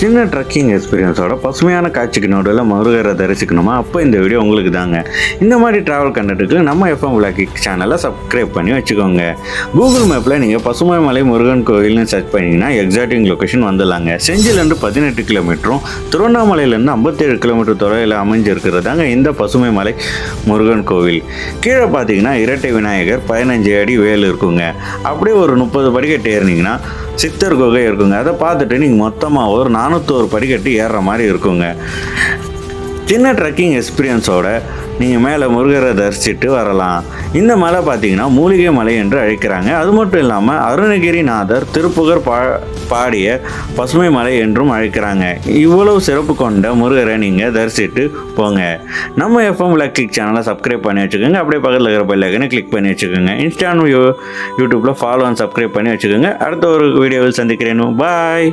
சின்ன ட்ரக்கிங் எக்ஸ்பீரியன்ஸோட பசுமையான காட்சிக்கு நடுவில் முருகரை தரிசிக்கணுமா? அப்போ இந்த வீடியோ உங்களுக்கு தாங்க. இந்த மாதிரி ட்ராவல் கண்டென்ட்டுக்கு நம்ம எஃப்எம் விளாக்கிக் சேனலை சப்ஸ்கிரைப் பண்ணி வச்சுக்கோங்க. கூகுள் மேப்பில் நீங்கள் பசுமை மலை முருகன் கோவில்னு சர்ச் பண்ணிங்கன்னா எக்ஸாக்டிங் லொக்கேஷன் வந்துடலாங்க. செஞ்சிலேருந்து 18 கிலோமீட்டரும் திருவண்ணாமலையிலேருந்து 57 கிலோமீட்டர் தொலைவில் அமைஞ்சிருக்கிறதாங்க இந்த பசுமை மலை முருகன் கோவில். கீழே பார்த்தீங்கன்னா இரட்டை விநாயகர் 15 அடி வேல் இருக்குங்க. அப்படியே ஒரு 30 படிக்கட்டு ஏறினீங்கன்னா சித்தர் குகை இருக்குங்க. அதை பார்த்துட்டு நீங்கள் மொத்தமாக ஒரு 401 படிக்கட்டு ஏறுற மாதிரி இருக்குங்க. சின்ன ட்ரக்கிங் எக்ஸ்பீரியன்ஸோட நீங்கள் மேலே முருகரை தரிசிட்டு வரலாம். இந்த மலை பார்த்தீங்கன்னா மூலிகை மலை என்று அழைக்கிறாங்க. அது மட்டும் இல்லாமல் அருணகிரிநாதர் திருப்புகழ் பாடிய பசுமை மலை என்றும் அழைக்கிறாங்க. இவ்வளவு சிறப்பு கொண்ட முருகரை நீங்கள் தரிசிட்டு போங்க. நம்ம எஃப்எம் விளாக்கிக் சேனலை சப்ஸ்கிரைப் பண்ணி வச்சுக்கோங்க. அப்படியே பக்கத்தில் இருக்கிற பெல் ஐக்கனை கிளிக் பண்ணி வச்சுக்கோங்க. யூடியூப்பில் ஃபாலோ அண்ட் சப்ஸ்கிரைப் பண்ணி வச்சுக்கோங்க. அடுத்த ஒரு வீடியோவில் சந்திக்கிறேன். பாய்.